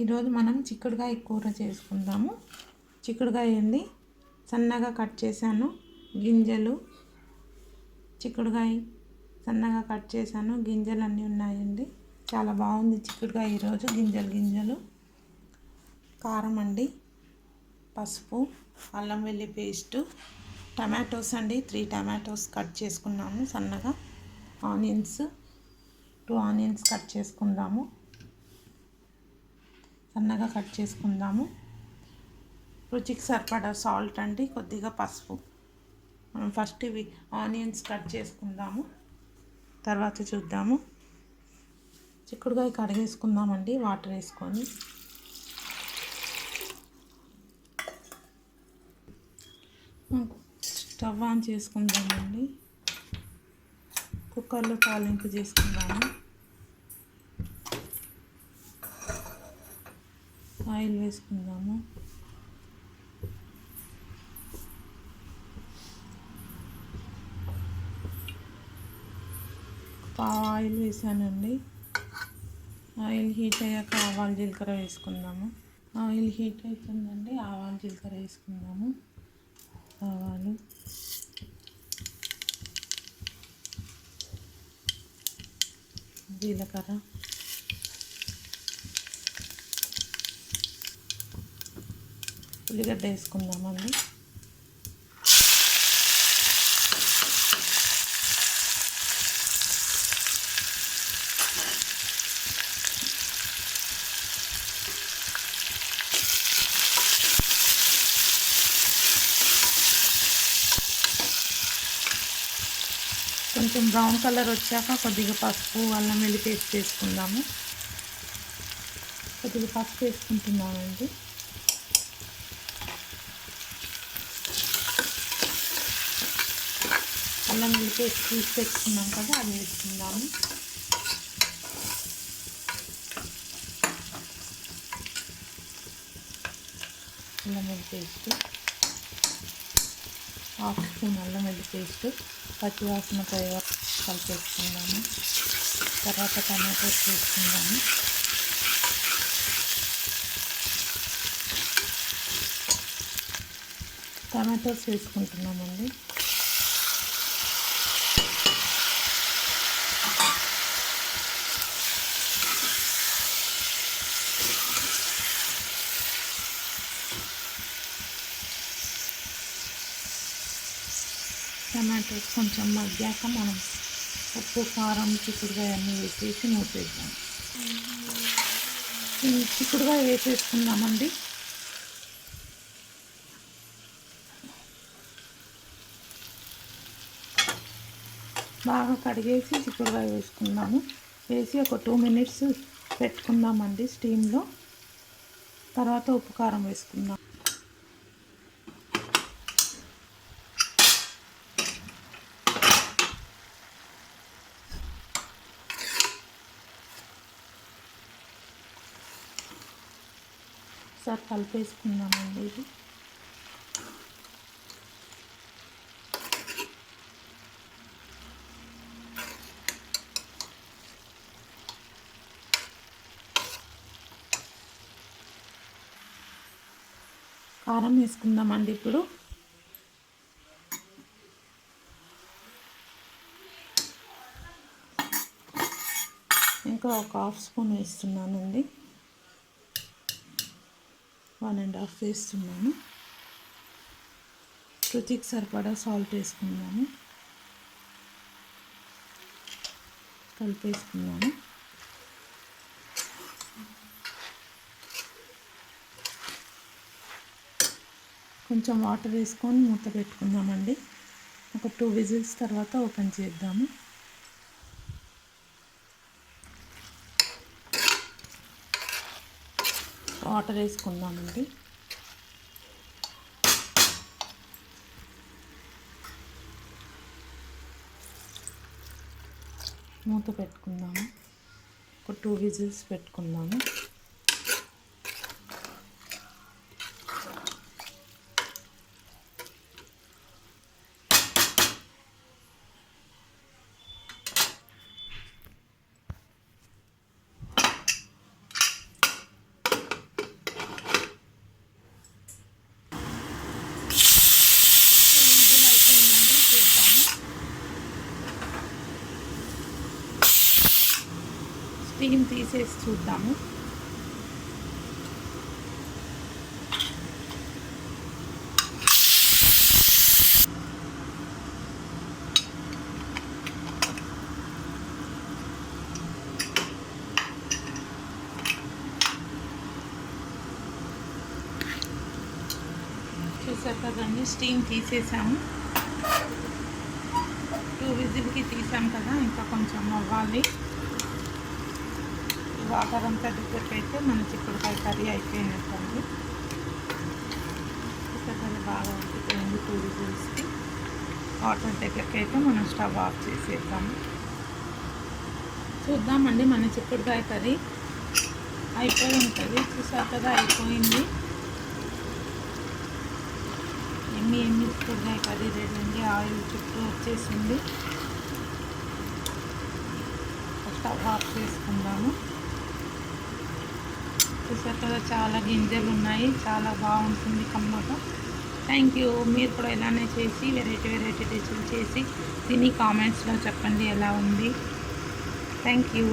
ఈరోజు మనం చిక్కుడుకాయ కూర చేసుకుందాము. చిక్కుడుకాయ అండి సన్నగా కట్ చేశాను. గింజలు చిక్కుడుకాయ సన్నగా కట్ చేశాను. గింజలు అన్నీ ఉన్నాయండి. చాలా బాగుంది చిక్కుడుకాయ ఈరోజు. గింజలు కారం అండి, పసుపు, అల్లం వెల్లి పేస్టు, టమాటోస్ అండి 3 టమాటోస్ కట్ చేసుకున్నాము సన్నగా. ఆనియన్స్ 2 ఆనియన్స్ కట్ చేసుకుందాము, సన్నగా కట్ చేసుకుందాము. రుచికి సరిపడా సాల్ట్ అండి, కొద్దిగా పసుపు. మనం ఫస్ట్ ఇవి ఆనియన్స్ కట్ చేసుకుందాము, తర్వాత చూద్దాము. చిక్కుడుకాయ కడిగేసుకుందామండి వాటర్ వేసుకొని. స్టవ్ ఆన్ చేసుకుందామండి. కుక్కర్లో తాలింపు చేసుకుందాము. ఆయిల్ వేసుకుందాము. ఆయిల్ వేసానండి. ఆయిల్ హీట్ అయ్యాక ఆవాలు జీలకర్ర వేసుకుందాము. ఆయిల్ హీట్ అవుతుందండి, ఆవాలు జీలకర్ర వేసుకుందాము. ఆవాలు, జీలకర్ర, ఉల్లిగడ్డ వేసుకుందామండి. కొంచెం బ్రౌన్ కలర్ వచ్చాక కొద్దిగా పసుపు, అల్లం వెల్లి పేస్ట్ వేసుకుందాము. కొద్దిగా పసుపు వేసుకుంటున్నామండి. అల్లం వెల్లి పేస్ట్ తీసి పెట్టుకున్నాం కదా, అది వేసుకుందాము. అల్లం వెల్లి పేస్ట్, 1/2 స్పూన్ అల్లం వెల్లి పేస్ట్ పచ్చివాసన పోయే కలిపేసుకుందాము. తర్వాత టమాటోస్ వేసుకుందాము. టమాటోస్ వేసుకుంటున్నామండి. టమాటోస్ కొంచెం మగ్గాక మనం ఉప్పు, కారం, చిక్కుడుకాయ అన్నీ వేసేసి మూసేద్దాం. చిక్కుడుకాయ వేసేసుకుందామండి. బాగా కడిగేసి చిక్కుడుకాయ వేసుకుందాము. వేసి ఒక 2 మినిట్స్ పెట్టుకుందామండి స్టీమ్లో. తర్వాత ఉప్పు, కారం వేసుకుందాం. ఒకసారి కలిపేసుకుందామండి. ఇది కారం వేసుకుందామండి. ఇప్పుడు ఇంకా ఒక 1/2 స్పూన్ వేస్తున్నానండి. 1.5 వేస్తున్నాను. రుచికి సరిపడా సాల్ట్ వేసుకుందాము. కలిపేసుకుందాము. కొంచెం వాటర్ వేసుకొని మూత పెట్టుకుందామండి. ఒక 2 విజిల్స్ తర్వాత ఓపెన్ చేద్దాము. వాటర్ వేసుకుందామండి. మూత పెట్టుకుందాము. ఒక 2 విజిల్స్ పెట్టుకుందాము. స్టీమ్ తీసేసి చూద్దాము. చూసారు కదండి, స్టీమ్ తీసేసాము. 2 విజిల్కి తీసాం కదా, ఇంకా కొంచెం అవ్వాలి. వాటర్ అంతా దగ్గరకైతే మన చిక్కుడుకాయ కర్రీ అయిపోయినట్టండి. చిక్కుడుకాయ బాగా ఉడికిపోయింది. 2 విజిల్స్కి వాటర్ దగ్గరకైతే మనం స్టవ్ ఆఫ్ చేసేద్దాము. చూద్దామండి, మన చిక్కుడుకాయ కర్రీ అయిపోయి ఉంటుంది. చూసారు కదా, అయిపోయింది. ఎన్ని చిక్కుడుకాయ కర్రీ రెడీ అండి. ఆయిల్ చుట్టూ వచ్చేసింది. స్టవ్ ఆఫ్ చేసుకుందాము. చూసారు కదా, చాలా గింజలు ఉన్నాయి. చాలా బాగుంటుంది కమ్మగా. Thank you. మీరు కూడా ఇలానే చేసి వెరైటీ డిష్లు చేసి తిని కామెంట్స్లో చెప్పండి ఎలా ఉంది. Thank you.